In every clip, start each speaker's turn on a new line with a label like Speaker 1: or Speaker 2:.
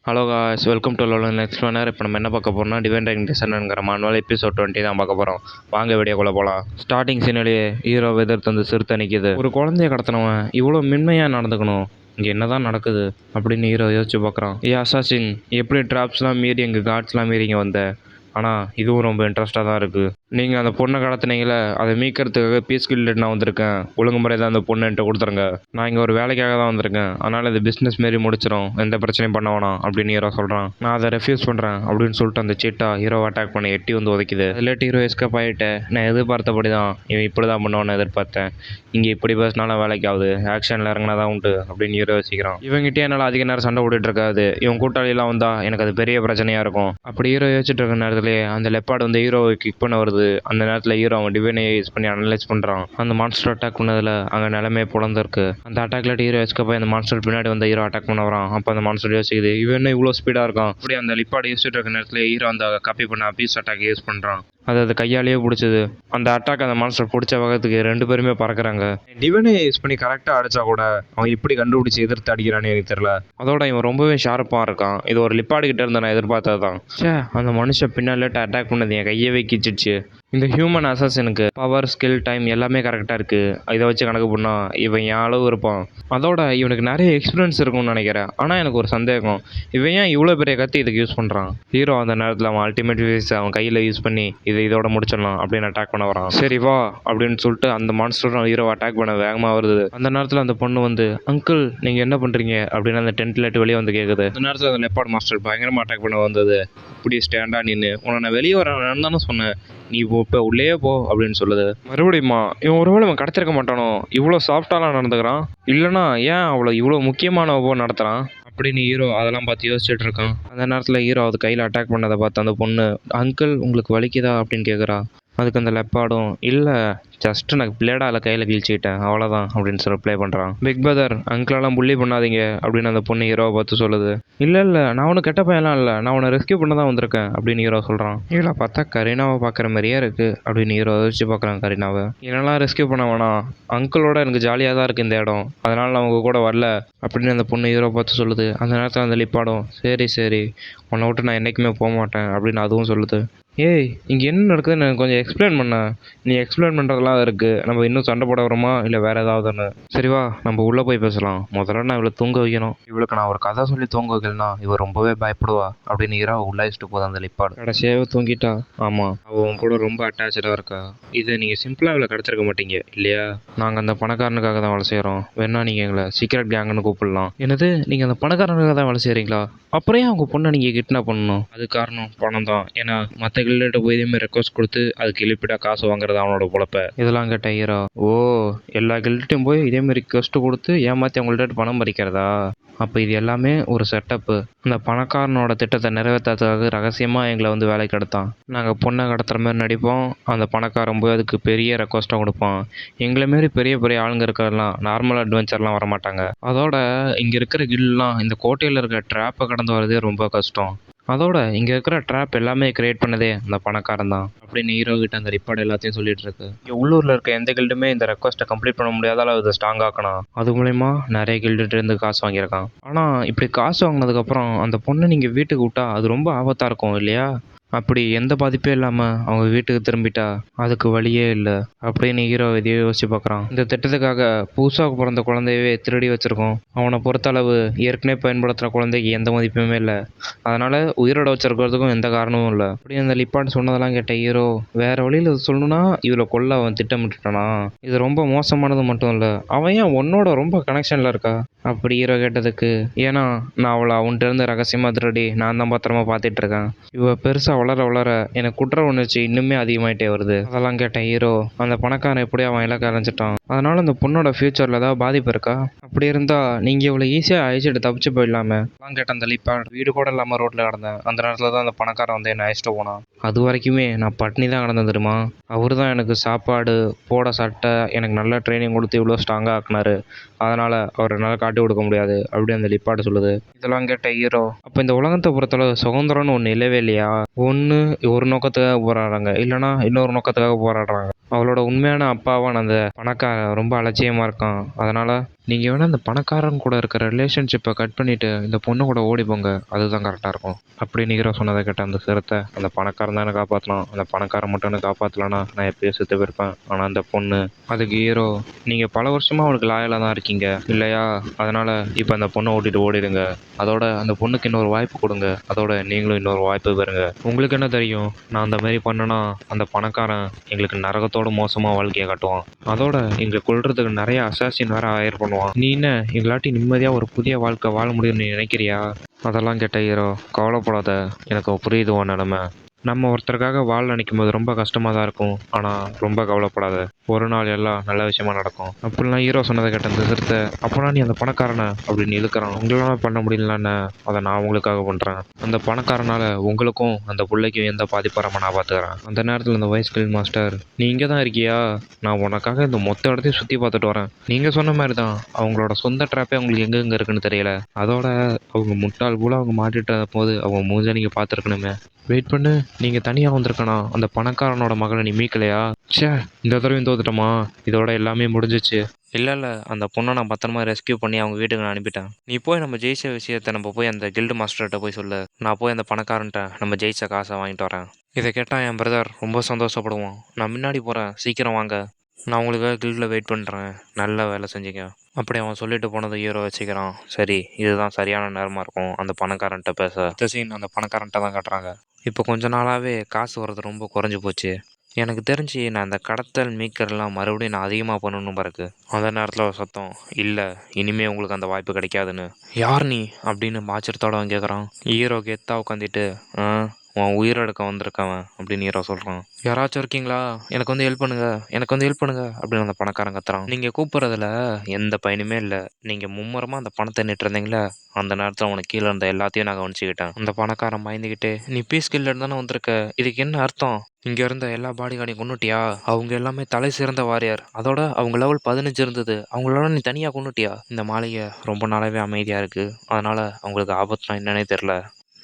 Speaker 1: Hello guys, welcome to Lolan explainer. இப்போ நம்ம என்ன பார்க்க போகிறோம்னா டிவைன் ரைங் டிசைனுங்கிற மானுவல் எபிசோட் 20 தான் பார்க்க போகிறோம். வாங்க வீடியோக்குள்ளே போகலாம். ஸ்டார்டிங் சீனிலேயே ஹீரோ எதிர்த்து வந்து சிறுத்தை நிற்கிது. ஒரு குழந்தைய கடத்தினவன் இவ்வளோ மென்மையாக நடந்துக்கணும், இங்கே என்ன தான் நடக்குது அப்படின்னு ஹீரோ யோசிச்சு பார்க்குறான். அசாசின், எப்படி ட்ராப்ஸ்லாம் மீறி எங்கள் காட்ஸ்லாம் மீறி இங்கே வந்த? ஆனால் இதுவும் ரொம்ப இன்ட்ரெஸ்ட்டாக தான் இருக்குது. நீங்கள் அந்த பொண்ணை கடத்தினீங்களே, அதை மீட்கிறதுக்காக பீஸ் கில்ட் நான் வந்திருக்கேன். ஒழுங்குமுறை தான் அந்த பொண்ணு என்கிட்ட கொடுத்துருங்க. நான் இங்கே ஒரு வேலைக்காக தான் வந்திருக்கேன், அதனால் இது பிஸ்னஸ் மாரி முடிச்சிடும், எந்த பிரச்சனையும் பண்ண வேணாம் அப்படின்னு ஹீரோ சொல்கிறான். நான் அதை ரெஃப்யூஸ் பண்ணுறேன் அப்படின்னு சொல்லிட்டு அந்த சீட்டா ஹீரோவை அட்டாக் பண்ணி எட்டி வந்து உதைக்குது. லேட் ஹீரோ எஸ்கேப் ஆகிட்டேன். நான் எதிர்பார்த்தபடி தான் இவன் இப்படி தான் பண்ணுவான்னு எதிர்பார்த்தேன். இங்கே இப்படி பேசினாலும் வேலைக்கு ஆகுது, ஆக்ஷனில் இறங்கினா தான் உண்டு அப்படின்னு ஹீரோ யோசிக்கிறான். இவங்ககிட்டே என்னால் அதிக நேரம் சண்டை போட்டுட்டு இருக்காது, இவன் கூட்டாளிலாம் வந்தால் எனக்கு அது பெரிய பிரச்சனையாக இருக்கும். அப்படி ஹீரோ யோசிச்சுட்டு இருக்க நேரத்துலேயே அந்த லெப்பாடு வந்து ஹீரோவை கிக் பண்ண வருது. அந்த நேரத்தில் ஹீரோ அவன் டிவைனை யூஸ் பண்ணி அனலைஸ் பண்ணுறான். அந்த மான்ஸ்டர் அட்டாக் பண்ணதில் அங்கே நிலைமை புலந்திருக்கு. அந்த அட்டாக்ல ஹீரோ எஸ்கேப் அந்த மான்ஸ்டர் பின்னாடி வந்து ஹீரோ அட்டாக் பண்ண வரான். அப்போ அந்த மான்ஸ்டர் யோசிக்குது, இவன் என்ன இவ்வளோ ஸ்பீடாக இருக்கான். அப்படி அந்த லிப்பாடு யூஸ் இருக்க நேரத்தில் ஹீரோ அந்த காப்பி பண்ண பீஸ் அட்டாக் யூஸ் பண்ணுறான். அது கையாலேயே பிடிச்சது. அந்த அட்டாக் அந்த மான்ஸ்டர் பிடிச்ச வகத்துக்கு ரெண்டு பேருமே பறக்குறாங்க. டிவைனை யூஸ் பண்ணி கரெக்டாக அடிச்சா கூட அவன் இப்படி கண்டுபிடிச்சி எதிர்த்து அடிக்கிறான்னு எனக்கு தெரியல. அதோட இவன் ரொம்பவே ஷார்ப்பாக இருக்கான். இது ஒரு லிப்பாடு கிட்ட இருந்து நான் எதிர்பார்த்தது தான். அந்த மனுஷன் பின்னாலேட்டு அட்டாக் பண்ணது என் கையவே கிச்சிடுச்சு. இந்த ஹியூமன் அசாசினுக்கு பவர், ஸ்கில், டைம் எல்லாமே கரெக்டாக இருக்குது. இதை வச்சு கணக்கு பண்ணால் இவன் என் அளவு இருப்பான். அதோட இவனுக்கு நிறைய எக்ஸ்பீரியன்ஸ் இருக்கும்னு நினைக்கிறேன். ஆனால் எனக்கு ஒரு சந்தேகம், இவன் ஏன் இவ்வளோ பெரிய கத்தி இதுக்கு யூஸ் பண்ணுறான்? ஹீரோ அந்த நேரத்தில் அவன் அல்டிமேட் ஃபேஸ் அவன் கையில் யூஸ் பண்ணி இதோட முடிச்சிடலாம் அப்படின்னு அட்டாக் பண்ண வரான். சரி வா அப்படின்னு சொல்லிட்டு அந்த மான்ஸ்டரும் ஹீரோ அட்டாக் பண்ண வேகமாக வருது. அந்த நேரத்தில் அந்த பொண்ணு வந்து, அங்கிள் நீங்கள் என்ன பண்ணுறீங்க அப்படின்னு அந்த டென்ட்லேட்டு வெளியே வந்து கேட்குது. அந்த நேரத்தில் அந்த லெப்பார்ட் மாஸ்டர் பயங்கரமாக அட்டாக் பண்ண வந்தது. இப்படி ஸ்டாண்டாக நின்று உன்னை நான் வெளியே வரேன்னு தானே சொன்னேன், நீ இப்போ உள்ளே போ அப்படின்னு சொல்லுது. மறுபடியுமா? இவன் ஒருவேளை இவன் கடத்திருக்க மாட்டானோ, இவ்வளோ சாஃப்டாலாம் நடந்துக்கிறான், இல்லைனா ஏன் அவ்வளோ இவ்வளோ முக்கியமான நடத்துகிறான் அப்படின்னு ஹீரோ அதெல்லாம் பார்த்து யோசிச்சுட்டு இருக்கான். அந்த நேரத்தில் ஹீரோ அது கையில் அட்டாக் பண்ணதை பார்த்து அந்த பொண்ணு, அங்கிள் உங்களுக்கு வலிக்குதா அப்படின்னு கேட்குறா. அதுக்கு அந்த லெப்பாடும், இல்லை ஜஸ்ட்டு நான் பிளேடால் கையில் கிழிச்சிக்கிட்டேன் அவ்வளோதான் அப்படின்னு சொல்லி ப்ளே பண்ணுறான். பிக் பிரதர், அங்கிளெல்லாம் புள்ளி பண்ணாதீங்க அப்படின்னு அந்த பொண்ணு ஹீரோவை பார்த்து சொல்லுது. இல்லை நான் ஒன்றும் கெட்ட பையன்லாம் இல்லை, நான் உன்னை ரெஸ்கியூ பண்ண தான் வந்திருக்கேன் அப்படின்னு ஹீரோ சொல்கிறான். இவளை பார்த்தா கரீனாவை பார்க்குற மாதிரியே இருக்குது அப்படின்னு ஹீரோ யோசிச்சு பார்க்குறான் கரீனாவை. என்னெல்லாம் ரெஸ்கியூ பண்ண வேணாம், அங்கிளோட எனக்கு ஜாலியாக தான் இருக்குது இந்த இடம், அதனால் நான் உங்கள் கூட வரல அப்படின்னு அந்த பொண்ணு ஹீரோ பார்த்து சொல்லுது. அந்த நேரத்தில் அந்த லிப்பாடும், சரி உன்னை விட்டு நான் என்றைக்குமே போக மாட்டேன் அப்படின்னு அதுவும் சொல்லுது. ஏய், இங்கே என்ன நடக்குதுன்னு எனக்கு கொஞ்சம் எக்ஸ்பிளைன் பண்ண. நீ எக்ஸ்பிளைன் பண்ணுறதெல்லாம் இருக்குது, நம்ம இன்னும் சண்டை போட வரோமா இல்லை வேறு ஏதாவதுன்னு? சரிவா, நம்ம உள்ளே போய் பேசலாம். முதல்ல நான் இவளை தூங்க வைக்கணும். இவளுக்கு நான் ஒரு கதை சொல்லி தூங்க வைக்கலனா இவ ரொம்பவே பயப்படுவா அப்படின்னு ஹீரோ உள்ளாயிச்சிட்டு போகுது அந்த லிப்பாடு. கடைசியாகவே தூங்கிட்டா. ஆமாம், அவள் உன் கூட ரொம்ப அட்டாச்சாக இருக்கா. இதை நீங்கள் சிம்பிளாக இவளை கிடச்சிருக்க மாட்டீங்க இல்லையா? நாங்கள் அந்த பணக்காரனுக்காக தான் வேலை செய்கிறோம், வேணா நீங்கள் எங்களை சீக்ரெட் கேங்குன்னு கூப்பிடலாம். என்னது, நீங்கள் அந்த பணக்காரனுக்காக தான் வேலை செய்கிறீங்களா? அப்புறம் அவங்க பொண்ணை நீங்கள் கிட்னாப் பண்ணணும்? அது காரணம் பணம் தான். ஏன்னா மற்ற கில்ட்ட போய் இதேமாதிரி ரெக்வஸ்ட் கொடுத்து அதுக்கு இழிப்பிட்டா காசு வாங்குறது அவனோட பொழப்ப. இதெல்லாம் கேட்ட ஹீரோ, ஓ, எல்லா கில்ட்டையும் போய் இதேமாதிரி ரெக்வஸ்ட் கொடுத்து ஏமாற்றி அவங்கள்ட்ட பணம் பறிக்கிறதா? அப்போ இது எல்லாமே ஒரு செட்டப்பு. அந்த பணக்காரனோட திட்டத்தை நிறைவேற்றாததுக்காக ரகசியமாக எங்களை வந்து வேலைக்கு எடுத்தான். நாங்கள் பொண்ணை கடத்துகிற மாதிரி நடிப்போம், அந்த பணக்காரன் போய் அதுக்கு பெரிய ரெக்வஸ்ட்டாக கொடுப்போம். எங்களை மாரி பெரிய பெரிய ஆளுங்க இருக்கிறதெல்லாம் நார்மல் அட்வென்ச்சர்லாம் வரமாட்டாங்க. அதோட இங்கே இருக்கிற கில்லாம் இந்த கோட்டையில் இருக்கிற ட்ராப்பை கடந்து வரதே ரொம்ப கஷ்டம். அதோட இங்கே இருக்கிற ட்ராப் எல்லாமே கிரியேட் பண்ணதே அந்த பணக்காரன் தான் அப்படின்னு ஹீரோ கிட்ட அந்த ரிப்பார்ட் எல்லாத்தையும் சொல்லிட்டு இருக்கு. இங்கே உள்ளூரில் இருக்க எந்த கில்டுமே இந்த ரெக்வஸ்ட்டை கம்ப்ளீட் பண்ண முடியாத அளவு இதை ஸ்ட்ராங் ஆக்கணும். அது மூலயமா நிறைய கில்டுகிட்டேருந்து காசு வாங்கியிருக்கான். ஆனால் இப்படி காசு வாங்கினதுக்கப்புறம் அந்த பொண்ணை நீங்கள் வீட்டுக்கு விட்டா அது ரொம்ப ஆபத்தாக இருக்கும் இல்லையா? அப்படி எந்த பாதிப்பே இல்லாமல் அவங்க வீட்டுக்கு திரும்பிட்டா அதுக்கு வழியே இல்லை அப்படின்னு ஹீரோ இதையே யோசிச்சு பார்க்குறான். இந்த திட்டத்துக்காக புதுசாக பிறந்த குழந்தையவே திருடி வச்சுருக்கோம். அவனை பொறுத்தளவு ஏற்கனவே பயன்படுத்துகிற குழந்தைக்கு எந்த மதிப்புமே இல்லை, அதனால் உயிரோட வச்சிருக்கிறதுக்கும் எந்த காரணமும் இல்லை. அப்படி அந்த லிப்பான்னு சொன்னதெல்லாம் கேட்ட ஹீரோ, வேறு வழியில் சொல்லணும்னா இவளை கொல்ல அவன் திட்டமிட்டுட்டானா? இது ரொம்ப மோசமானது மட்டும் இல்லை, அவன் ஏன் உன்னோட ரொம்ப கனெக்ஷனில் இருக்கா அப்படி ஹீரோ கேட்டதுக்கு, ஏன்னா நான் அவளை அவன்கிட்ட ரகசியமாக திருடி நான் தான் பத்திரமா பார்த்துட்டு இருக்கேன். இவ பெருசாக வளர எனக்கு குற்ற உணர்ச்சி இன்னுமே அதிகமாயிட்டே வருது. அதெல்லாம் கேட்டேன் ஹீரோ, அந்த பணக்காரன் எப்படியோ அவன் இலக்க அரைஞ்சிட்டான், அதனால அந்த பொண்ணோட ஃபியூச்சரில் ஏதாவது பாதிப்பு இருக்கா? அப்படி இருந்தால் நீங்கள் இவ்வளோ ஈஸியாக அழிச்சிட்டு தப்பிச்சு போயிடலாமே. அதெல்லாம் கேட்டேன் அந்த லிப்பா. வீடு கூட இல்லாமல் ரோட்டில் கிடந்தேன். அந்த நேரத்தில் தான் அந்த பணக்காரன் வந்து என்னை அழைச்சிட்டு போனான். அது வரைக்குமே நான் பட்னி தான் கிடந்தேன் தெரியுமா? அவர் தான் எனக்கு சாப்பாடு, போட சட்டை, எனக்கு நல்ல ட்ரைனிங் கொடுத்து இவ்வளோ ஸ்ட்ராங்காக ஆக்குனாரு. அதனால் அவர் என்னால் காட்டி கொடுக்க முடியாது அப்படி அந்த லிப்பாடு சொல்லுது. இதெல்லாம் கேட்ட ஹீரோ, அப்போ இந்த உலகத்தை பொறுத்தளவு சுதந்திரம்னு ஒன்று இல்லவே இல்லையா? ஓ, ஒன்று ஒரு நோக்கத்துக்காக போராடுறாங்க, இல்லைனா இன்னொரு நோக்கத்துக்காக போராடுறாங்க. அவளோட உண்மையான அப்பாவான அந்த பணக்காரன் ரொம்ப அலட்சியமாக இருக்கான். அதனால் நீங்கள் வேணால் அந்த பணக்காரன் கூட இருக்கிற ரிலேஷன்ஷிப்பை கட் பண்ணிவிட்டு இந்த பொண்ணு கூட ஓடி போங்க, அதுதான் கரெக்டாக இருக்கும் அப்படின்னு ஹீரோ சொன்னதை கேட்ட அந்த சிறுத்தை, அந்த பணக்காரன் தான் என்னை காப்பாற்றலாம், அந்த பணக்காரன் மட்டும் என்ன காப்பாற்றலன்னா நான் எப்பயும் செத்து போயிருப்பேன். ஆனால் அந்த பொண்ணு, அதுக்கு ஹீரோ, நீங்கள் பல வருஷமாக அவளுக்கு லாயலாக தான் இருக்கீங்க இல்லையா, அதனால் இப்போ அந்த பொண்ணை ஓட்டிட்டு ஓடிடுங்க, அதோட அந்த பொண்ணுக்கு இன்னொரு வாய்ப்பு கொடுங்க, அதோட நீங்களும் இன்னொரு வாய்ப்பு பெறுங்க. உங்களுக்கு என்ன தெரியும், நான் அந்த மாதிரி பண்ணேன்னா அந்த பணக்காரன் எங்களுக்கு நரகத்தோட மோசமாக வாழ்க்கையை காட்டுவான், அதோட எங்களை கொல்றதுக்கு நிறைய அசாசின் வேற ஹயர் பண்ணுவான். நீ என்ன எங்களாட்டி நிம்மதியாக ஒரு புதிய வாழ்க்கை வாழ முடியும்னு நீ நினைக்கிறியா? அதெல்லாம் கேட்ட ஹீரோ, கவலைப்படாத, எனக்கு புரியுது உன் நிலமை. நம்ம ஒருத்தருக்காக வாழ நினைக்கும் போது ரொம்ப கஷ்டமாக தான் இருக்கும், ஆனால் ரொம்ப கவலைப்படாத, ஒரு நாள் எல்லாம் நல்ல விஷயமா நடக்கும் அப்படிலாம் ஹீரோ சொன்னதை கேட்ட அந்த சிறுத்தை, அப்போனா நீ அந்த பணக்காரனை அப்படின்னு இழுக்கிறான். உங்களால் பண்ண முடியலன்னு அதை நான் உங்களுக்காக பண்ணுறேன். அந்த பணக்காரனால் உங்களுக்கும் அந்த பிள்ளைக்கும் எந்த பாதிப்பு வராமல் நான் பார்த்துக்கிறேன். அந்த நேரத்தில் இந்த வைஸ் ஸ்கில் மாஸ்டர், நீ இங்கே தான் இருக்கியா, நான் உனக்காக இந்த மொத்த இடத்தையும் சுற்றி பார்த்துட்டு வரேன். நீங்கள் சொன்ன மாதிரி தான் அவங்களோட சொந்த ட்ராப்பே அவங்களுக்கு எங்கெங்கே இருக்குன்னு தெரியல, அதோட அவங்க முட்டாள் போல் அவங்க மாட்டிட்ட போது அவங்க மூஞ்ச நீங்கள் பார்த்துருக்கணுமே. வெயிட் பண்ணு, நீங்கள் தனியாக வந்திருக்கணும், அந்த பணக்காரனோட மகளை நீ மீட்கலையா? ச்சே, இந்த தடவையும் தோத்துட்டோமா, இதோட எல்லாமே முடிஞ்சிச்சு. இல்லை, அந்த பொண்ணை நான் பத்திரமா ரெஸ்கியூ பண்ணி அவங்க வீட்டுக்கு நான் அனுப்பிட்டேன். நீ போய் நம்ம ஜெயிச்ச விஷயத்தை நம்ம போய் அந்த கில்டு மாஸ்டர்கிட்ட போய் சொல்லு, நான் போய் அந்த பணக்காரன்ட்ட நம்ம ஜெயிச்ச காசை வாங்கிட்டு வரேன். இதை கேட்டால் என் பிரதர் ரொம்ப சந்தோஷப்படுவான். நான் முன்னாடி போகிறேன், சீக்கிரம் வாங்க, நான் உங்களுக்காக கில்டில் வெயிட் பண்ணுறேன், நல்ல வேலை செஞ்சுங்க. அப்படி அவன் சொல்லிட்டு போனதை ஹீரோ வச்சுக்கிறான். சரி, இதுதான் சரியான நேரமாக இருக்கும் அந்த பணக்காரன்ட்ட பேச. இந்த சீன் அந்த பணக்காரன்ட்ட தான் காட்டுறாங்க. இப்போ கொஞ்ச நாளாகவே காசு வர்றது ரொம்ப குறைஞ்சி போச்சு. எனக்கு தெரிஞ்சு நான் இந்த கடத்தல் மீட்கறலாம் மறுபடியும் நான் அதிகமாக பண்ணணும் பிறகு. அந்த நேரத்தில் ஒரு சத்தம், இல்லை, இனிமே உங்களுக்கு அந்த வாய்ப்பு கிடைக்காதுன்னு. யார் நீ அப்படின்னு ஆச்சரியத்தோட அவன் கேட்குறான். ஹீரோ கெத்தா உட்காந்துட்டு, உன் உயிரெடுக்க வந்திருக்கவன் அப்படின்னு ஹீரோ சொல்கிறான். யாராச்சும் இருக்கீங்களா, எனக்கு வந்து ஹெல்ப் பண்ணுங்க, எனக்கு வந்து ஹெல்ப் பண்ணுங்க அப்படின்னு அந்த பணக்காரன் கத்துறான். நீங்கள் கூப்பிட்றதுல எந்த பயனுமே இல்லை, நீங்கள் மும்முரமாக அந்த பணத்தை நிட்டு இருந்தீங்களே, அந்த நேரத்தில் உனக்கு கீழே இருந்த எல்லாத்தையும் நான் கவனிச்சுக்கிட்டேன். அந்த பணக்காரன் பயந்துக்கிட்டு, நீ பீஸ் கில்ல தானே வந்திருக்க, இதுக்கு என்ன அர்த்தம், இங்கே இருந்த எல்லா பாடி கார்டையும் கொன்னுட்டியா, அவங்க எல்லாமே தலை சிறந்த வாரியர், அதோட அவங்க லெவல் 15 இருந்தது, அவங்களோட நீ தனியாக கொன்னுட்டியா, இந்த மாளிகை ரொம்ப நாளாவே அமைதியாக இருக்குது, அதனால் அவங்களுக்கு ஆபத்துனா என்னன்னே தெரில,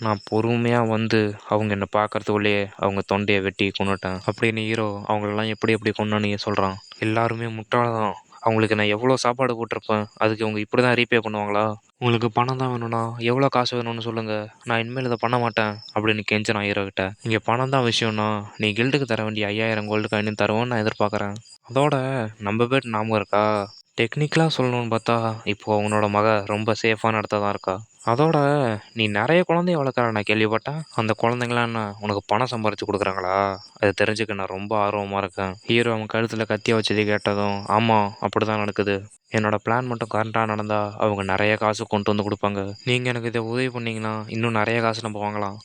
Speaker 1: நான் பொறுமையாக வந்து அவங்க என்னை பார்க்கறதுக்குள்ளேயே அவங்க தொண்டையை வெட்டி கொன்னுட்டேன் அப்படின்னு ஹீரோ அவங்களெல்லாம் எப்படி எப்படி கொன்னோன்னு சொல்கிறான். எல்லாருமே முட்டாள் தான், அவங்களுக்கு நான் எவ்வளோ சாப்பாடு போட்டிருப்பேன், அதுக்கு அவங்க இப்படி தான் ரீபே பண்ணுவாங்களா? உங்களுக்கு பணம் தான் வேணும்னா எவ்வளோ காசு வேணும்னு சொல்லுங்கள், நான் இனிமேல் இதை பண்ண மாட்டேன் அப்படின்னு கெஞ்சினான் ஹீரோ கிட்ட. இங்கே பணம் தான் விஷயம்னா நீ கில்டுக்கு தர வேண்டிய 5000 கோல்டு காயின் தருவோன்னு நான் எதிர்பார்க்குறேன். அதோட நம்ம பேர் ஞாபகம் இருக்கா, டெக்னிக்கலாக சொல்லணும்னு பார்த்தா இப்போ அவனோட மக ரொம்ப சேஃபான இடத்த தான் இருக்கா. அதோட நீ நிறைய குழந்தைய வளர்க்குற நான் கேள்விப்பட்டேன், அந்த குழந்தைங்களாம் என்ன உனக்கு பணம் சம்பாரிச்சு கொடுக்குறாங்களா, அதை தெரிஞ்சுக்க நான் ரொம்ப ஆர்வமாக இருக்கேன். ஹீரோ அவன் கழுத்தில் கத்தியை வச்சது கேட்டதும், ஆமாம் அப்படி தான் நடக்குது, என்னோட பிளான் மட்டும் கரெக்டாக நடந்தால் அவங்க நிறைய காசு கொண்டு வந்து கொடுப்பாங்க, நீங்கள் எனக்கு இதை உதவி பண்ணிங்கன்னா இன்னும் நிறைய காசு நம்ம வாங்கலாம்.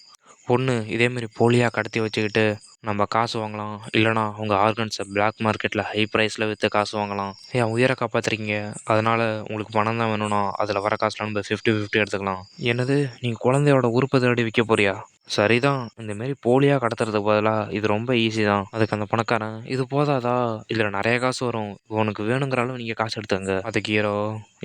Speaker 1: ஒன்று இதேமாரி போலியாக கடத்தி வச்சுக்கிட்டு நம்ம காசு வாங்கலாம், இல்லைனா அவங்க ஆர்கன்ஸை பிளாக் மார்க்கெட்டில் ஹை ப்ரைஸில் விற்று காசு வாங்கலாம். என் உயிரை காப்பாற்றுறீங்க, அதனால் உங்களுக்கு பணம் தான் வேணும்னா அதில் வர காசில் நம்ம 50-50 எடுத்துக்கலாம். என்னது, நீங்கள் குழந்தையோட உறுப்பை தேடி விற்க போறியா? சரிதான், இந்தமாரி போலியாக கடத்துறதுக்கு பதிலாக இது ரொம்ப ஈஸி தான். அதுக்கு அந்த பணக்காரன், இது போதாதா, இதில் நிறைய காசு வரும், உனக்கு வேணுங்கிற அளவு நீங்கள் காசு எடுத்துங்க. அதுக்கு ஹீரோ,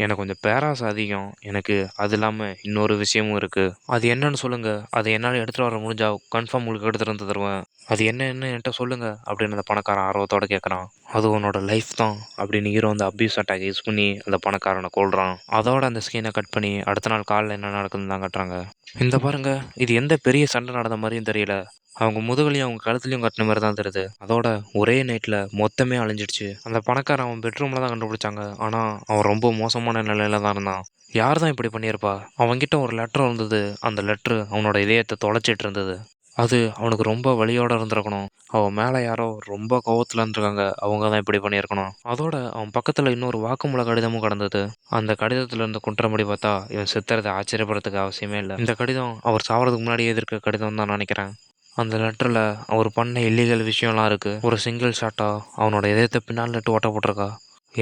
Speaker 1: எனக்கு கொஞ்சம் பேராசை அதிகம், எனக்கு அது இல்லாமல் இன்னொரு விஷயமும் இருக்குது, அது என்னன்னு சொல்லுங்கள், அதை என்னால் எடுத்துகிட்டு வர முடிஞ்சா கன்ஃபார்ம் உங்களுக்கு எடுத்துகிட்டு வந்து தருவேன், அது என்னன்னு என்கிட்ட சொல்லுங்கள் அப்படின்னு அந்த பணக்காரன் ஆர்வத்தோட கேட்குறான். அது உன்னோட லைஃப் தான் அப்படின்னு ஹீரோ அந்த அப்யூஸ் அட்டாக் யூஸ் பண்ணி அந்த பணக்காரனை கொள்கிறான். அதோட அந்த ஸ்கீனை கட் பண்ணி அடுத்த நாள் காலையில் என்ன நடக்குதுன்னு தான் கட்டுறாங்க. இந்த பாருங்க, இது எந்த பெரிய சண்டை நடந்த மாதிரியும் தெரியல, அவங்க முதுகுலையும் அவங்க கழுத்துலையும் கட்டின மாதிரி தான் தெரியுது. அதோட ஒரே நைட்டில் மொத்தமே அழிஞ்சிடுச்சு. அந்த பணக்காரன் அவன் பெட்ரூமில் தான் கண்டுபிடிச்சாங்க, ஆனால் அவன் ரொம்ப மோசமான நிலையில தான் இருந்தான். யார் தான் இப்படி பண்ணியிருப்பா? அவன்கிட்ட ஒரு லெட்டர் இருந்தது, அந்த லெட்ரு அவனோட இதயத்தை தொலைச்சிட்டு இருந்தது. அது அவனுக்கு ரொம்ப வலியோட இருந்திருக்கணும். அவன் மேலே யாரோ ரொம்ப கோவத்தில் இருந்திருக்காங்க, அவங்க தான் இப்படி பண்ணியிருக்கணும். அதோட அவன் பக்கத்தில் இன்னொரு வாக்குமூல கடிதமும் கிடந்தது. அந்த கடிதத்தில் இருந்த குற்றப்படி பார்த்தா இவன் செத்துறதை ஆச்சரியப்படுறதுக்கு அவசியமே இல்லை. இந்த கடிதம் அவர் சாவறதுக்கு முன்னாடியே இருக்க கடிதம் தான் நினைக்கிறேன். அந்த லெட்டரில் அவர் பண்ண இல்லீகல் விஷயம்லாம் இருக்குது. ஒரு சிங்கிள் ஷாட்டாக அவனோட இதயத்தை பின்னால் நட்டு ஓட்ட போட்டிருக்கா.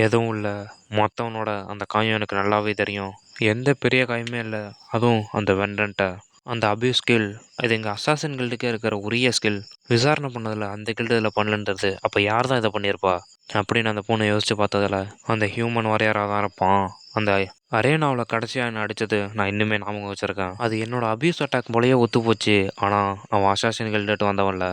Speaker 1: எதுவும் இல்லை, மொத்தவனோட அந்த காயம் எனக்கு நல்லாவே தெரியும், எந்த பெரிய காயமே இல்லை, அதுவும் அந்த வெண்டன்ட்ட அந்த அபியூஸ் ஸ்கில், இது எங்கள் அசாசின் கில்டுக்கே இருக்கிற உரிய ஸ்கில். விசாரணை பண்ணதில் அந்த கில்டு இதில் பண்ணலன்றது, அப்போ யார் தான் இதை பண்ணியிருப்பா? அப்படின்னு அந்த பொண்ணு யோசிச்சு பார்த்ததில் அந்த ஹியூமன் வாரியராக தான் இருப்பான். அந்த அரேனாவில் கடைசியாக என்ன அடித்தது நான் இன்னுமே ஞாபகம் வச்சுருக்கேன். அது என்னோட அபியூஸ் அட்டாக் போலயே ஒத்து போச்சு. ஆனால் அவன் அசாசின் கில்டுட்டு வந்தவன்ல,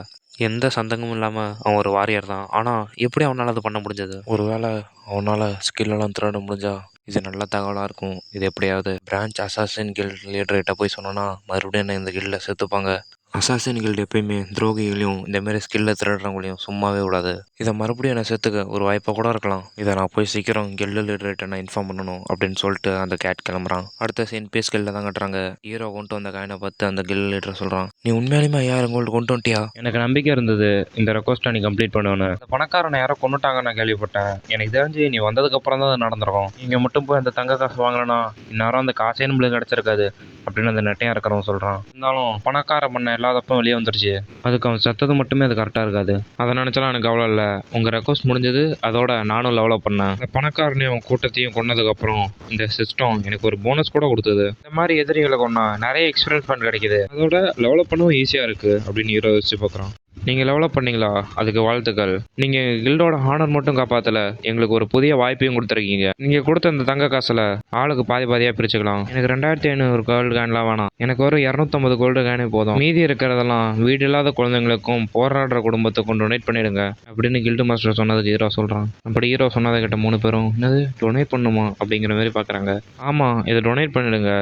Speaker 1: எந்த சந்தேகமும் இல்லாமல் அவன் ஒரு வாரியர் தான். ஆனால் எப்படி அவனால் அது பண்ண முடிஞ்சது? ஒருவேளை அவனால் ஸ்கில்லெல்லாம் திருட முடிஞ்சா இது நல்ல தகவலாக இருக்கும். இது எப்படியாவது பிரான்ச் அசாசின் கில்ட் லீடர்கிட்ட போய் சொன்னோன்னா மறுபடியும் என்ன இந்த கில்டில் சேர்த்துப்பாங்க. அசாசின் கில்டு எப்பயுமே துரோகிகளையும் இந்தமாரி ஸ்கில்லை திருடுறவங்களையும் சும்மாவே விடாது. இதை மறுபடியும் என்னை சேர்த்துக்க ஒரு வாய்ப்பாக கூட இருக்கலாம். இதை நான் போய் சீக்கிரம் கில்டு லீடர்கிட்ட நான் இன்ஃபார்ம் பண்ணணும் அப்படின்னு சொல்லிட்டு அந்த கேட் கிளம்புறான். அடுத்த சீன் பீஸ் கில்டில் தான் கட்டுறாங்க. ஹீரோ கொண்டு வந்த காயினை பார்த்து அந்த கில்டு லீடர் சொல்கிறான், நீ உண்மையாலுமே யார் உங்கள்ட்ட கொண்டு வந்துட்டியா? எனக்கு நம்பிக்கை இருந்தது இந்த ரெக்வஸ்ட்டை நீ கம்ப்ளீட் பண்ணுவேன்னு. அந்த பணக்காரனை யாரோ கொண்டுட்டாங்கன்னு நான் கேள்விப்பட்டேன். எனக்கு தெரிஞ்சு நீ வந்ததுக்கப்புறம் தான் அது நடந்திருக்கும். நீங்கள் மட்டும் போய் அந்த தங்க காசு வாங்கலன்னா இந்நேரம் அந்த காசே நம்மளுக்கு கிடச்சிருக்காது அப்படின்னு அந்த நெட்டையாக இருக்கிறவன் சொல்கிறான். இருந்தாலும் பணக்கார பண்ண இல்லாதப்போ வெளியே வந்துருச்சு. அதுக்கு அவன் சத்தது மட்டுமே அது கரெக்டாக இருக்காது. அதை நினச்சாலும் எனக்கு அவ்வளோ இல்லை. உங்கள் ரெக்வஸ்ட் முடிஞ்சது, அதோட நானும் லெவலப் பண்ணேன். இந்த பணக்காரனையும் அவன் கூட்டத்தையும் கொண்டதுக்கப்புறம் இந்த சிஸ்டம் எனக்கு ஒரு போனஸ் கூட கொடுத்தது. இந்த மாதிரி எதிரிகளை கொண்டா நிறைய எக்ஸ்பீரியன்ஸ் பாயிண்ட் கிடைக்குது. அதோட லெவலப் பண்ணவும் ஈஸியாக இருக்குது அப்படின்னு ஹீரோ யோசிச்சு பார்க்குறான். நீங்கள் லெவலப் பண்ணீங்களா? அதுக்கு வாழ்த்துக்கள். நீங்கள் கில்டோட ஹானர் மட்டும் காப்பாற்றலை, எங்களுக்கு ஒரு புதிய வாய்ப்பையும் கொடுத்துருக்கீங்க. நீங்கள் கொடுத்த இந்த தங்க காசில் ஆளுக்கு பாதி பாதியாக பிரிச்சுக்கலாம். எனக்கு 2500 கோல்டு காயின்லாம் வேணாம். எனக்கு ஒரு 250 கோல்டு காயினே போதும். மீதி இருக்கிறதெல்லாம் வீடு இல்லாத குழந்தைங்களுக்கும் போராடுற குடும்பத்துக்கும் டொனேட் பண்ணிடுங்க அப்படின்னு கில்டு மாஸ்டர் சொன்னதுக்கு ஹீரோ சொல்கிறான். அப்படி ஹீரோ சொன்னதை கேட்ட 3 பேரும் என்னது டொனேட் பண்ணுமா அப்படிங்கிற மாதிரி பார்க்குறாங்க. ஆமாம், இதை டொனேட் பண்ணிடுங்க.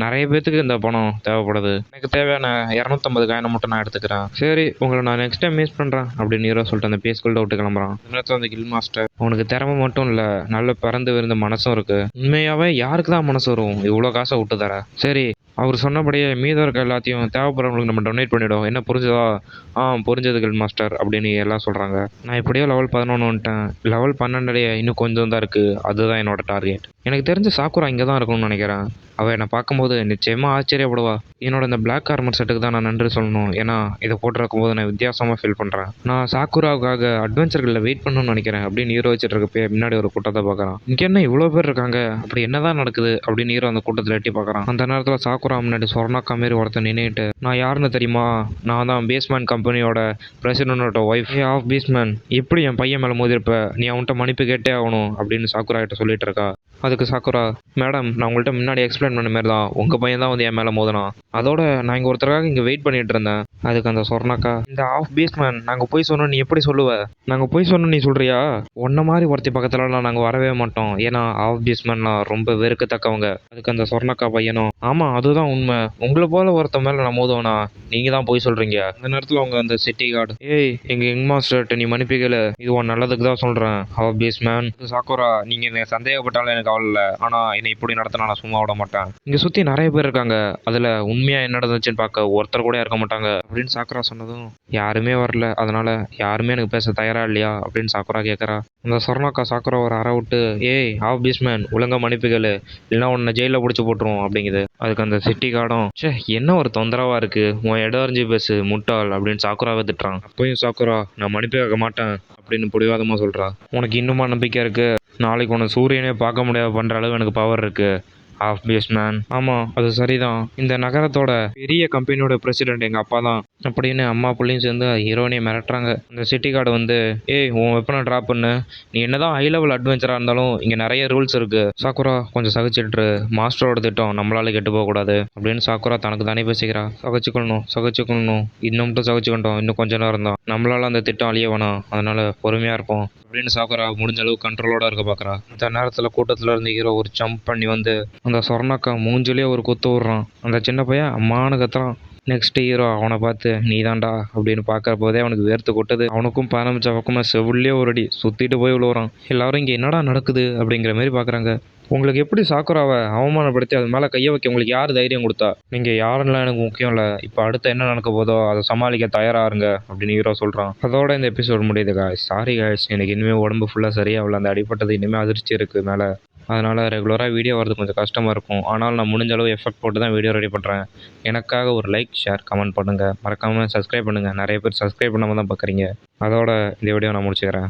Speaker 1: நிறைய பேத்துக்கு இந்த பணம் தேவைப்படுது. எனக்கு தேவையான 250 காயினை மட்டும் நான் எடுத்துக்கிறேன். சரி, உங்களை நான் நெக்ஸ்ட் டைம் மிஸ் பண்ணுறேன் அப்படின்னு ஹீரோ சொல்லிட்டு அந்த பேஸ்குள்ள விட்டு கிளம்புறான். நேரத்தில் அந்த கில் மாஸ்டர், உனக்கு திறமை மட்டும் இல்லை, நல்ல பிறந்து விருந்த மனசும் இருக்கு. உண்மையாகவே யாருக்கு தான் மனசு வரும் இவ்வளோ காசை விட்டு தர? சரி, அவர் சொன்னபடியே மீதம் இருக்க எல்லாத்தையும் தேவைப்படுறவங்களுக்கு நம்ம டொனேட் பண்ணிவிடும். என்ன புரிஞ்சுதா? புரிஞ்சது கில் மாஸ்டர் அப்படின்னு எல்லாம் சொல்கிறாங்க. நான் இப்படியோ லெவல் 11 வந்துட்டேன். லெவல் 12 இன்னும் கொஞ்சம் தான் இருக்குது. அதுதான் என்னோட டார்கெட். எனக்கு தெரிஞ்ச சாக்குரா இங்கே தான் இருக்கணும்னு நினைக்கிறேன். அவள் என்னை பார்க்கும்போது நிச்சயமாக ஆச்சரியப்படுவா. என்னோட இந்த பிளாக் ஆர்மர் செட்டுக்கு தான் நான் நன்றி சொல்லணும். ஏன்னா இதை போட்டிருக்கும் போது நான் வித்தியாசமாக ஃபீல் பண்ணுறேன். நான் சாக்குராவுக்காக அட்வென்ச்சர்களில் வெயிட் பண்ணணும்னு நினைக்கிறேன் அப்படின்னு ஹீரோ வச்சுட்டு இருக்கப்பே முன்னாடி ஒரு கூட்டத்தை பார்க்குறான். இங்கே என்ன இவ்வளோ பேர் இருக்காங்க, அப்படி என்ன தான் நடக்குது அப்படின்னு ஹீரோ அந்த கூட்டத்தில் எட்டி பார்க்குறான். அந்த நேரத்தில் சாக்குரா முன்னாடி சொர்ணாக்கா மாரி ஒருத்தன் நின்றுட்டு, நான் யாருன்னு தெரியுமா? நான் தான் பேஸ்மேன் கம்பெனியோட பிரசிடென்ட்டோட ஒய்ஃப் ஆஃப் பேஸ்மேன். எப்படி என் பையன் மேலே மோதிருப்ப? நீ அவன்கிட்ட மன்னிப்பு கேட்டே ஆகணும் அப்படின்னு சாக்குரா கிட்ட சொல்லிட்டு இருக்கா. அதுக்கு சாக்குரா, மேடம் நான் உங்கள்கிட்ட முன்னாடி எக்ஸ்பிளைன் பண்ண மாதிரி தான் உங்கள் பையன் தான் வந்து என் மேலே மோதினான். அதோட நான் இங்கே ஒருத்தருக்காக இங்கே வெயிட் பண்ணிட்டு இருந்தேன். அதுக்கு அந்த சொர்ணாக்கா, இந்த ஆஃப் பேஸ்மேன் நாங்கள் போய் சொன்னோம் நீ எப்படி சொல்லுவ? நாங்கள் போய் சொன்னோம் நீ சொல்கிறியா? உன்ன மாதிரி ஒருத்தி பக்கத்துலலாம் நாங்கள் வரவே மாட்டோம். ஏன்னா ஆஃப் பேஸ்மேன்லாம் ரொம்ப வெறுக்கத்தக்கவங்க. அதுக்கு அந்த சொர்ணாக்கா பையனும், ஆமாம் அதுதான் உண்மை. உங்களை போல ஒருத்த மேலே நான் மோதுவேனா? நீங்கள் தான் போய் சொல்கிறீங்க. அந்த நேரத்தில் அவங்க அந்த சிட்டி கார்டு, ஏய் எங்கள் யங் மாஸ்டர்கிட்ட நீ மன்னிப்பிக்கல, இது உன் நல்லதுக்கு தான் சொல்கிறேன் ஆஃப் பேஸ்மேன். சாக்குரா, நீங்கள் என்னை சந்தேகப்பட்டாலும் எனக்கு கவலை இல்லை. ஆனால் என்னை இப்படி நடத்தினா நான் சும்மா விட மாட்டேன். இங்கே சுற்றி நிறைய பேர் இருக்காங்க. அதில் உண்மையாக என்ன நடந்துச்சுன்னு பார்க்க ஒருத்தர் கூட இருக்க மாட்டாங்க அப்படின்னு சாக்குரா சொன்னதும், யாருமே வரல, அதனால யாருமே எனக்கு பேச தயாரா இல்லையா அப்படின்னு சாக்குரா கேட்குறா. அந்த சொர்ணாக்கா சாக்குரா ஒரு அறை விட்டு, ஏய் ஆஃப் பேஸ்மேன் ஒழுங்கா மன்னிப்புகள், இல்லைன்னா உன்னை ஜெயிலில் பிடிச்சி போட்டுருவோம் அப்படிங்குது. அதுக்கு அந்த சிட்டி கார்டும், சே என்ன ஒரு தொந்தரவா இருக்கு, உன் இடம் அறிஞ்சு பேசு முட்டாள் அப்படின்னு சாக்குராவை திட்டுறான். அப்பயும் சாக்குரா, நான் மன்னிப்பு கேட்க மாட்டேன் அப்படின்னு பிடிவாதமாக சொல்கிறா. உனக்கு இன்னுமா நம்பிக்கை இருக்கு? நாளைக்கு உன்னை சூரியனே பார்க்க முடியாது பண்ணுற அளவு எனக்கு பவர் இருக்கு ஆஃப் பேஸ்மேன். ஆமாம் அது சரிதான். இந்த நகரத்தோட பெரிய கம்பெனியோட பிரசிடென்ட் எங்கள் அப்பா தான் அப்படின்னு அம்மா பிள்ளையும் சேர்ந்து ஹீரோனையை மிரட்டுறாங்க. இந்த சிட்டி கார்டு வந்து, ஏய் உன் வெப்பனை ட்ராப் பண்ணு. நீ என்னதான் ஹை லெவல் அட்வென்ச்சராக இருந்தாலும் இங்கே நிறைய ரூல்ஸ் இருக்கு. சாக்குரா கொஞ்சம் சகிச்சிட்டு, மாஸ்டரோட திட்டம் நம்மளால கெட்டு போகக்கூடாது அப்படின்னு சாக்குரா தனக்கு தானே பேசிக்கிறா. சகிச்சுக்கணும் இன்னும் மட்டும் சகிச்சுக்கிட்டோம், இன்னும் கொஞ்ச நேரம் தான், நம்மளால அந்த திட்டம் அழிய வேணாம், அதனால பொறுமையாக இருப்போம் அப்படின்னு சாக்குரா முடிஞ்ச அளவு கண்ட்ரோலோட இருக்க பார்க்குறா. இந்த நேரத்தில் கூட்டத்தில் இருந்து ஹீரோ ஒரு ஜம்ப் பண்ணி வந்து அந்த சொர்ணாக்கா மூஞ்சிலே ஒரு குத்து விடுறான். அந்த சின்ன பையன் அம்மானு கத்துறான். நெக்ஸ்ட் ஹீரோ அவனை பார்த்து, நீ தாண்டா அப்படின்னு பார்க்குற போதே அவனுக்கு வேர்த்து கொட்டுது. அவனுக்கும் பாரம்பிச்ச பக்கமாக செவிலே ஒரு அடி சுற்றிட்டு போய் விழுவுறான். எல்லாரும் இங்கே என்னடா நடக்குது அப்படிங்கிற மாதிரி பார்க்குறாங்க. உங்களுக்கு எப்படி சாக்குராவை அவமானப்படுத்தி அது மேலே கையை வைக்க உங்களுக்கு யார் தைரியம் கொடுத்தா? நீங்கள் யாருன்னெலாம் எனக்கு முக்கியம் இல்லை, இப்போ அடுத்து என்ன நடக்க போதோ அதை சமாளிக்க தயாராருங்க அப்படின்னு ஹீரோ சொல்கிறான். அதோட இந்த எபிசோட் முடியுது காய்ஸ். சாரி காய்ஸ், எனக்கு இனிமேல் உடம்பு ஃபுல்லாக சரியாகல. அந்த அடிப்பட்டது இனிமேல் அதிர்ச்சி இருக்குது மேலே. அதனால் ரெகுலராக வீடியோ வரது கொஞ்சம் கஷ்டமாக இருக்கும். ஆனால் நான் முடிஞ்ச அளவு எஃபெக்ட் போட்டு தான் வீடியோ ரெடி பண்ணுறேன். எனக்காக ஒரு லைக், ஷேர், கமெண்ட் பண்ணுங்கள். மறக்காமல் சப்ஸ்கிரைப் பண்ணுங்கள். நிறைய பேர் சப்ஸ்கிரைப் பண்ணாமல் தான் பார்க்குறீங்க. அதோட இந்த வீடியோ நான் முடிச்சுக்கிறேன்.